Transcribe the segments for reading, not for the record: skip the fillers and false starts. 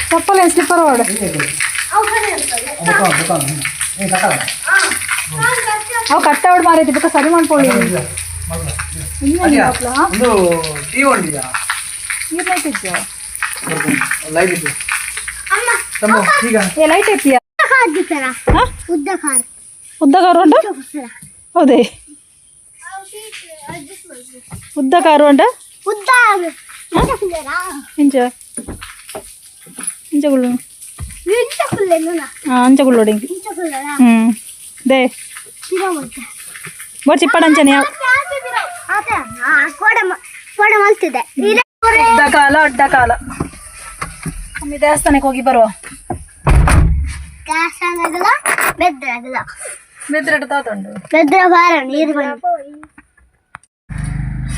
चप्पल है स्लीपर वाड़ ಅವು ಕಟ್ಟವಡ್ ಮಾರೈತಿ ಬಕ್ಕ ಸರಿ ಮಾಡ್ಕೊಳ್ಳಿ ಒಂದು ಟೀ ಹೊಂದಿಯಾ ಏನೈತಿದ್ಯ ಲೈಟ್ ಇದೆ ತಮ್ಮ ಈಗ ಏ ಲೈಟ್ ಐತಿಯಾ ಹಾಕಿತರ ಉದ್ದ ಕಾರ್ ಉಂಟ ಹೌದೇ ಉದ್ದ ಕಾರು ಉಂಟ ಉದ್ದ ಇಂಚ ಇಂಚಗುಳ್ಳು ಅಂಚಗುಳ್ಳೋಡಿ ದೇ ಬಟ್ ಚಿಪ್ಪಡಂಚನೆ ಅಡ್ಡ ಕಾಲ ಒಮ್ಮೆ ದೇವಸ್ಥಾನಕ್ಕೆ ಹೋಗಿ ಬರುವ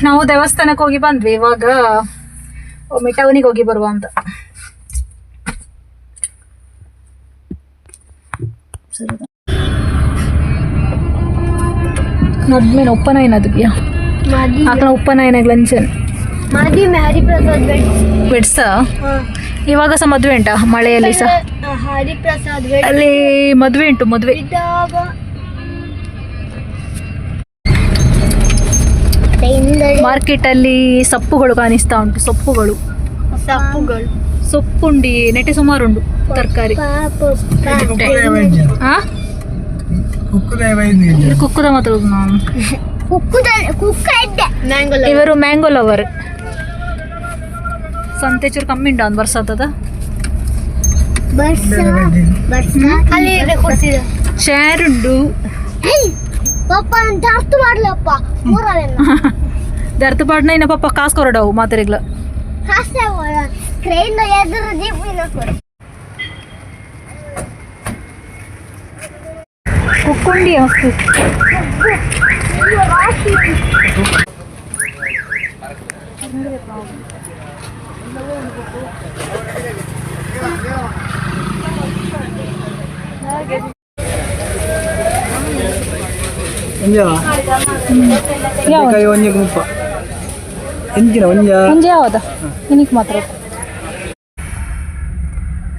ನಾವು ದೇವಸ್ಥಾನಕ್ಕೆ ಹೋಗಿ ಬಂದ್ವಿ ಇವಾಗ ಒಮ್ಮೆ ಟೌನಿಗೆ ಹೋಗಿ ಬರುವ ಅಂತ ನದ್ಮೇಲೆ ಉಪ್ಪನಾಯಿನದ್ಬಿಯಾ ಆಕಳ ಉಪ್ಪನಾಯಿನಾಗ ಲಂಚನ್ ಬೆಡ್ಸ ಇವಾಗ ಸಹ ಮದುವೆ ಉಂಟಾ ಮಳೆಯಲ್ಲಿ ಸಹ ಅಲ್ಲಿ ಮದುವೆ ಉಂಟು ಮದುವೆ ಮಾರ್ಕೆಟ್ ಅಲ್ಲಿ ಸೊಪ್ಪುಗಳು ಕಾಣಿಸ್ತಾ ಉಂಟು ಸೊಪ್ಪುಂಡಿ ನೆಟ್ಟೆ ಸುಮಾರುಂಡು ತರಕಾರಿ ಕುಕ್ಕುದ ಮಾತಾಡೋದು ನಾನು ಇವರು ಮ್ಯಾಂಗೋ ಲವರ್ ಸಂತೆ ಚೂರು ಕಮ್ಮಿ ಉಂಟು ಒಂದು ವರ್ಷ ಆತದ ಶೇರ್ ಉಂಡು ದರ್ತು ಪಾಡ್ನ ಇನ್ನ ಪಪ್ಪ ಕಾಸು ಕೊರಡವು ಮಾತಾರಿಗ್ಲ ಕುಕ್ಕುಂಡಿ ಮಸ್ತು ಯಾವ್ದ ನಿನಗೆ ಮಾತ್ರ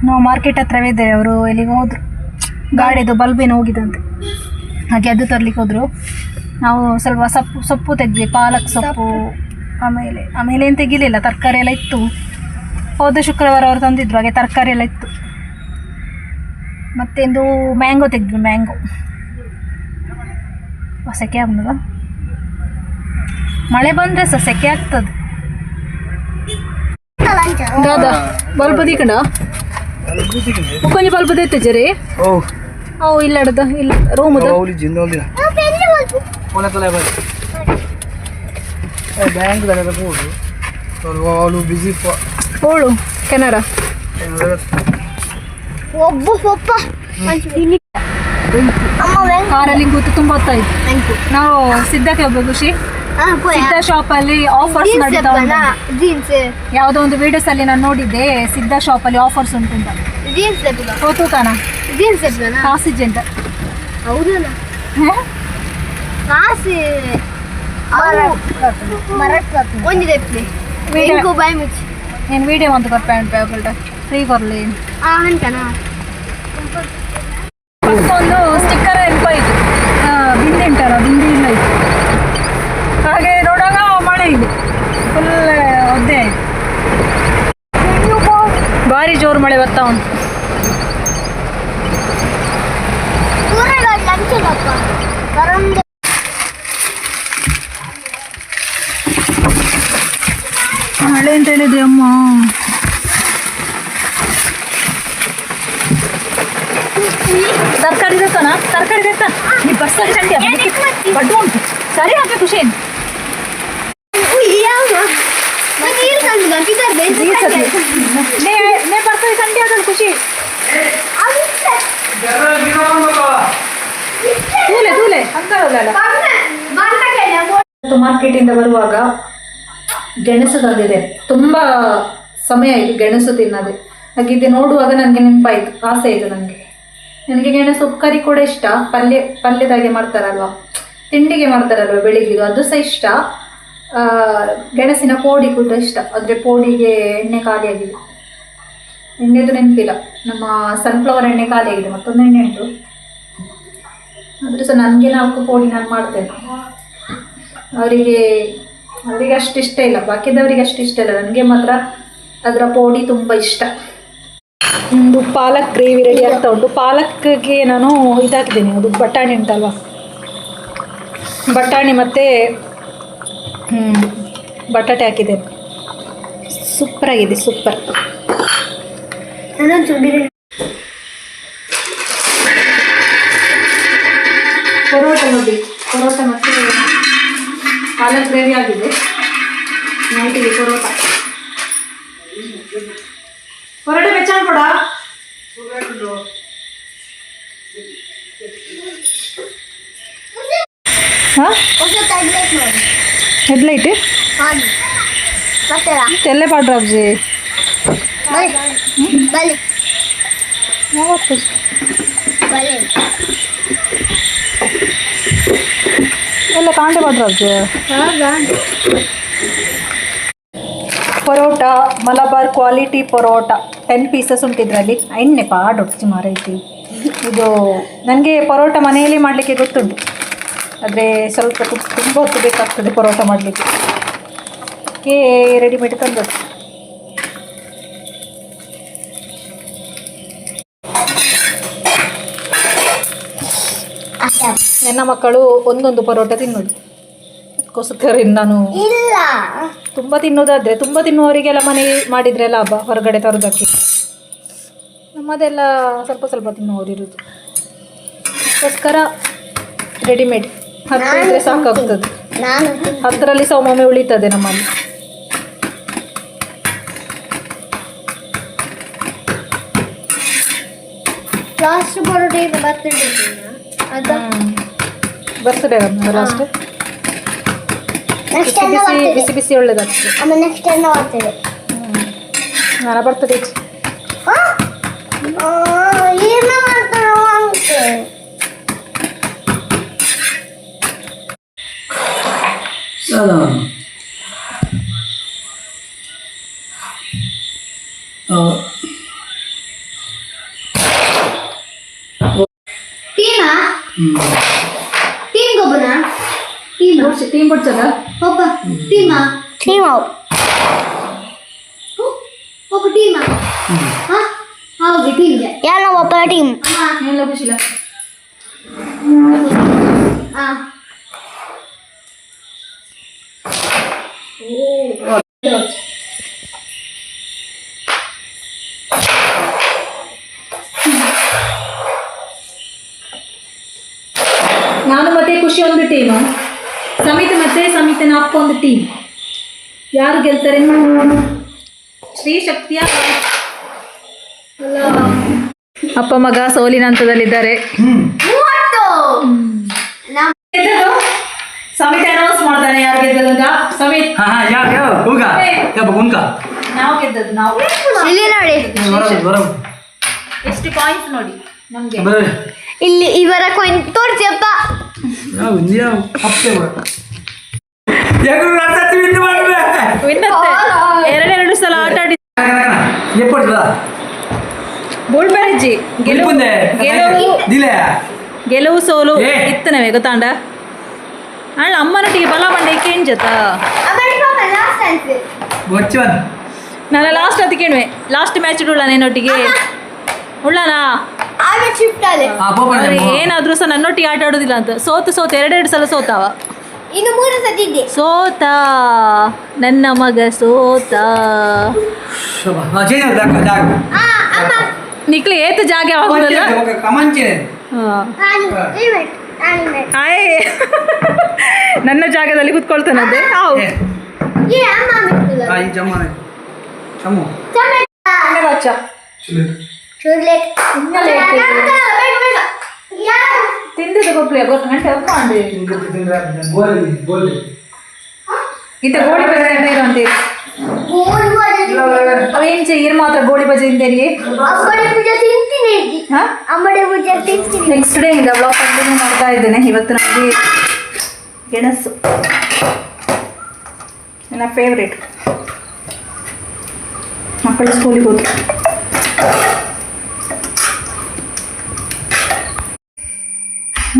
ನಾವು ಮಾರ್ಕೆಟ್ ಹತ್ರವೇ ಇದ್ದೇವೆ ಅವರು ಎಲ್ಲಿಗೆ ಹೋದ್ರು ಗಾಡಿದು ಬಲ್ಬೇನು ಹೋಗಿದಂತೆ ಹಾಗೆ ಅದು ತರ್ಲಿಕ್ಕೆ ಹೋದ್ರು ನಾವು ಸ್ವಲ್ಪ ಸೊಪ್ಪು ತೆಗ್ದ್ವಿ ಪಾಲಕ್ ಸೊಪ್ಪು ಆಮೇಲೆ ಏನು ತೆಗಿಲಿಲ್ಲ ತರಕಾರಿ ಎಲ್ಲ ಇತ್ತು ಹೋದ ಶುಕ್ರವಾರ ಅವರು ತಂದಿದ್ರು ಹಾಗೆ ತರಕಾರಿ ಎಲ್ಲ ಇತ್ತು ಮತ್ತೊಂದು ಮ್ಯಾಂಗೋ ತೆಗ್ದ್ವಿ ಮ್ಯಾಂಗೋ ಸೆಕೆ ಆಗ್ತದ ಮಳೆ ಬಂದರೆ ಸಹ ಸೆಕೆ ಆಗ್ತದೆ ದಾದಾ ಬಲ್ಬ್ ದೀಕಂಡ ಕೊಂಚ ಬಲ್ಬ್ ದೆತ್ತಜರಿ ಅವು ಇಲ್ಲ ಅಡ್ದ ಇಲ್ಲ ರೂಮದ ಓಳು ಕೆನರಾ ಕಾರಲ್ಲಿ ಕೂತು ತುಂಬ ಹೊತ್ತಾಯ್ತು ನಾವು ಸಿದ್ಧಕ್ಕೆ ಹೋಗ್ಬೇಕು ಖುಷಿ ಸಿದ್ಧ ಶಾಪ್ ಅಲ್ಲಿ ಆಫರ್ಸ್ ನಡೀತಾ ಉಂಟು ಯಾವುದೋ ಒಂದು ವಿಡಿಯೋಸ್ ಅಲ್ಲಿ ನಾನು ನೋಡಿದ್ದೆ ಸಿದ್ಧ ಶಾಪ್ ಅಲ್ಲಿ ಆಫರ್ಸ್ ಉಂಟು ಅಂತ ತೂಕನ ಕಾಸಿಜ್ ಅಂತ నేను వీడియో అంత కొట్టాను ఫ్రీ కొరలే ಒಂದು ಸ್ಟಿಕ್ಕರ್ ಎಲ್ಪಾಯ್ತು ಬಿಂದಿ ಉಂಟಲ್ಲ ಬಿಂದಿ ಇಲ್ಲ ಇತ್ತು ಹಾಗೆ ನೋಡುವಾಗ ಮಳೆ ಇದೆ ಫುಲ್ ಒದ್ದೆ ಆಯ್ತು ಭಾರಿ ಜೋರು ಮಳೆ ಬರ್ತಾ ಉಂಟು ಮಳೆ ಅಂತ ಹೇಳಿದೆ ಅಮ್ಮ ತರಕಾರಿ ತೆತ್ತಾನ ತರಕಾರಿ ತೆತ್ತ ನೀ ಬಸ್ಸಲ್ಲಿ ಸಂಡೆ ಬಡ್ಡು ಉಂಟು ಸರಿ ಹಾಕಿ ಖುಷಿ ನೇ ಬರ್ತದೆ ಸಂಡೆ ಆದಲ್ಲಿ ಖುಷಿ ತೂಲೆ ತೂಲೆ ಅಂಕಲ್ಲ ಮಾರ್ಕೆಟಿಂದ ಬರುವಾಗ ಗೆಣಸು ತಂದಿದೆ ತುಂಬ ಸಮಯ ಆಯಿತು ಗೆಣಸು ತಿನ್ನದೆ ಹಾಗಿದ್ದೆ ನೋಡುವಾಗ ನನಗೆ ನೆನಪಾಯಿತು ಆಸೆ ಆಯಿತು ನನಗೆ ಗೆಣಸು ಕರಿ ಕೂಡ ಇಷ್ಟ ಪಲ್ಯದಾಗೆ ಮಾಡ್ತಾರಲ್ವ ತಿಂಡಿಗೆ ಮಾಡ್ತಾರಲ್ವ ಬೆಳಿಗ್ಗೆ ಅದು ಸಹ ಇಷ್ಟ ಗೆಣಸಿನ ಪೋಡಿ ಕೂಡ ಇಷ್ಟ. ಆದರೆ ಪೋಡಿಗೆ ಎಣ್ಣೆ ಖಾಲಿಯಾಗಿದೆ, ಎಣ್ಣೆದು ನೆನಪಿಲ್ಲ. ನಮ್ಮ ಸನ್ಫ್ಲವರ್ ಎಣ್ಣೆ ಖಾಲಿಯಾಗಿದೆ, ಮತ್ತೊಂದು ಎಣ್ಣೆ ಉಂಟು. ಆದರೆ ಸಹ ನನಗೆ 4 ಪೋಡಿ ನಾನು ಮಾಡ್ತೇನೆ. ಅವರಿಗೆ ಅಷ್ಟು ಇಷ್ಟ ಇಲ್ಲ, ಬಾಕಿದವರಿಗೆ ಅಷ್ಟು ಇಷ್ಟ ಇಲ್ಲ. ನನಗೆ ಮಾತ್ರ ಅದರ ಪೋಡಿ ತುಂಬ ಇಷ್ಟ. ಒಂದು ಪಾಲಕ್ ಗ್ರೇವಿ ರೆಡಿ ಆಗ್ತಾ ಉಂಟು. ಪಾಲಕ್ಗೆ ನಾನು ಇದಾಕಿದ್ದೇನೆ, ಅದು ಬಟಾಣಿ ಉಂಟಲ್ವ, ಬಟಾಣಿ ಮತ್ತು ಬಟಾಟೆ ಹಾಕಿದ್ದೇನೆ. ಸೂಪರಾಗಿದೆ, ಸೂಪರ್. ಪರೋಟ ನೋಡಿ, ಪರೋಟ ಮತ್ತು ಪಾಲಕ್ ಗ್ರೇವಿ ಆಗಿದೆ. ನೈಟಿಗೆ ಪರೋಟ ಬೆಚ್ಚ ಕೊಡ. ಹಾಂ, ಹೆಡ್ಲೈಟ್ తెల్ల పడ్రాబ్జీ ಎಲ್ಲ ಕಾಂಟೆ ಪಡ್ರಾಬ್ಜಿ. ಪರೋಟ ಮಲಬಾರ್ ಕ್ವಾಲಿಟಿ ಪರೋಟ 10 ಪೀಸಸ್ ಉಂಟಿದ್ರಲ್ಲಿ. ಎಣ್ಣೆ ಪಾಡೊಟ್ಟು ಸುಮಾರೈತಿ. ಇದು ನನಗೆ ಪರೋಟ ಮನೆಯಲ್ಲಿ ಮಾಡಲಿಕ್ಕೆ ಗೊತ್ತುಂಟು, ಆದರೆ ಸ್ವಲ್ಪ ತುಂಬ ಹೊತ್ತು ಬೇಕಾಗ್ತದೆ ಪರೋಟ ಮಾಡಲಿಕ್ಕೆ. ರೆಡಿಮೇಡ್ ತಂದದ್ದು. ನನ್ನ ಮಕ್ಕಳು ಒಂದೊಂದು ಪರೋಟ ತಿನ್ನೋದು, ಅದಕ್ಕೋಸ್ಕರ ನಾನು ತುಂಬ ತಿನ್ನೋದಾದರೆ ತುಂಬ ತಿನ್ನುವವರಿಗೆಲ್ಲ ಮನೆ ಮಾಡಿದರೆ ಲಾಭ, ಹೊರಗಡೆ ತರೋದಕ್ಕೆ. ನಮ್ಮದೆಲ್ಲ ಸ್ವಲ್ಪ ಸ್ವಲ್ಪ ತಿನ್ನುವವರು ಇರೋದು, ಅದಕ್ಕೋಸ್ಕರ ರೆಡಿಮೇಡ್ 10 ಇದ್ದರೆ ಸಾಕಾಗ್ತದೆ. 10ರಲ್ಲಿ ಸಹ ಒಮ್ಮೊಮ್ಮೆ ಉಳಿತದೆ ನಮ್ಮಲ್ಲಿ. ಲಾಸ್ಟ್ ಬರೋದೇ ಬರ್ತಡೇ ಲಾಸ್ಟ್ ಬಿಸಿ ಬಿಸಿ ಒಳ್ಳೇದಾಗ್ತದೆ. ನೆಕ್ಸ್ಟ್ ಎಲ್ಲ ಬರ್ತದೆ. ನಾನು ಬರ್ತದೆ ಟೀಮ್ ಕೊಡ್ಸಲ್ಲ ಒಬ್ಬ ಟೀಮಾ ಟೀಮಾ ಒಬ್ಬ ಟೀಮಾ ಹೌದು ಟೀಮ್ ಎಲ್ಲ ಒಬ್ಬ ಟೀಮ್ ಎಲ್ಲ ಖುಷಿಲ್ಲ. ನಾನು ಮತ್ತೆ ಖುಷಿ ಒಂದು ಟೀಮು, ಸಮಿತಿ ಮತ್ತೆ ಸಮಿತಿನ ಅಪ್ಪ ಒಂದು ಟೀಮ್. ಯಾರು ಗೆಲ್ತಾರೆ? ಶ್ರೀ ಶಕ್ತಿಯ ಅಪ್ಪ ಮಗ ಸೋಲಿನ ಹಂತದಲ್ಲಿದ್ದಾರೆ. ಸಮಿತಿ ಅನೌನ್ಸ್ ಮಾಡ್ತಾನೆ ಯಾರು ಗೆದ್ದದ್ದು ಅಂತ. ಸಮಿತಿ ನಾವು ಗೆದ್ದದ್ದು, ನಾವು ನೋಡಿ ಎಷ್ಟು ಪಾಯಿಂಟ್ಸ್ ನೋಡಿ ನಮ್ಗೆ. ಇಲ್ಲಿ ಇವರ ಕಾಯಿನ್ ತೋರಿಸಪ್ಪ. ಎರಡೆರಡು ಸಲ ಆಟ ಆಡಿ ಬುಳ್ಬರಜ್ಜಿ ಗೆಲುವು ಸೋಲು ಇತ್ತನವೇ ಗೊತ್ತಾಂಡ ಅಣ್ಣ ಅಮ್ಮನೊಟ್ಟಿಗೆ ಬಲ ಬಂಡೆ ಜೊತ ನಾನು ಲಾಸ್ಟ್ ಅದು ಕೇಳುವೆ. ಲಾಸ್ಟ್ ಮ್ಯಾಚ್ ಉಳ್ಳ ನನ್ನೊಟ್ಟಿಗೆ ಉಳ್ಳನಾ ಏನಾದ್ರೂ ಸಹ ನನ್ನೊಟ್ಟಿಗೆ ಆಟ ಆಡೋದಿಲ್ಲ ಅಂತ. ಸೋತು ಎರಡೆರಡು ಸಲ ಸೋತಾವ. ಇನ್ನು 3 ಸತಿ ಇದೆ. ಸೋತ ನನ್ನ ಮಗ ಸೋತ. ನಿಕ್ಲಿ ಏತು ಜಾಗ ಆಗುದಲ್ಲ. ಆಯ್ ನನ್ನ ಜಾಗದಲ್ಲಿ ಕೂತ್ಕೊಳ್ತಾನಂತೆ. ತಿಂದಿದ್ದು ಗೊಬ್ಬರ ಗಂಟೆ ಒಪ್ಪಾಂಡಿ ಇಂಥ ಗೋಳಿ ಬಜೆ ಇರುವಂತೆ ಅವೇನು ಚೆಯ್ಯರು ಮಾತ್ರ ಗೋಳಿ ಬಜೆ ತಿಂದೇರಿ. ನೆಕ್ಸ್ಟ್ ಡೇ ಇಂದ ಬ್ಲಾಗ್ ಕಂಟಿನ್ಯೂ ಮಾಡ್ತಾ ಇದ್ದೇನೆ. ಇವತ್ತು ನಮಗೆ ಗೆಣಸು ನನ್ನ ಫೇವ್ರೇಟ್. ಮಕ್ಕಳು ಸ್ಕೂಲಿಗೆ ಹೋದ್ರು.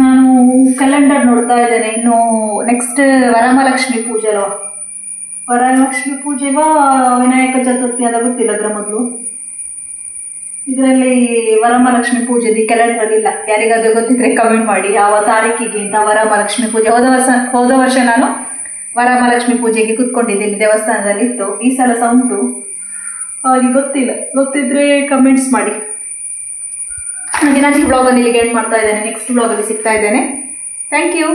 ನಾನು ಕ್ಯಾಲೆಂಡರ್ ನೋಡ್ತಾ ಇದ್ದೇನೆ. ಇನ್ನು ನೆಕ್ಸ್ಟ್ ವರಮಹಾಲಕ್ಷ್ಮಿ ಪೂಜೆ ಅಲ್ವಾ? ವರಲಕ್ಷ್ಮಿ ಪೂಜೆವಾ ವಿನಾಯಕ ಚತುರ್ಥಿ ಅದ ಗೊತ್ತಿಲ್ಲ. ಅದರ ಮೊದಲು ಇದರಲ್ಲಿ ವರಮಹಾಲಕ್ಷ್ಮಿ ಪೂಜೆದು ಕ್ಯಾಲೆಂಡರ್ ಇಲ್ಲ. ಯಾರಿಗಾದ್ರೂ ಗೊತ್ತಿದ್ರೆ ಕಮೆಂಟ್ ಮಾಡಿ ಯಾವ ತಾರೀಕಿಗೆ ಅಂತ ವರಮಹಾಲಕ್ಷ್ಮಿ ಪೂಜೆ. ಹೋದ ವರ್ಷ ನಾನು ವರಮಹಾಲಕ್ಷ್ಮಿ ಪೂಜೆಗೆ ಕೂತ್ಕೊಂಡಿದ್ದೀನಿ, ದೇವಸ್ಥಾನದಲ್ಲಿ ಇತ್ತು. ಈ ಸಲ ಸಹ ಉಂಟು, ಹಾಗೆ ಗೊತ್ತಿಲ್ಲ. ಗೊತ್ತಿದ್ರೆ ಕಮೆಂಟ್ಸ್ ಮಾಡಿ. ಹಾಗೆ ನಾನು ಈ ಬ್ಲಾಗಲ್ಲಿ ಇಲ್ಲಿಗೆ ಎಂಡ್ ಮಾಡ್ತಾ ಇದ್ದೇನೆ. ನೆಕ್ಸ್ಟ್ ಬ್ಲಾಗಲ್ಲಿ ಸಿಗ್ತಾ ಇದ್ದೇನೆ. Thank you.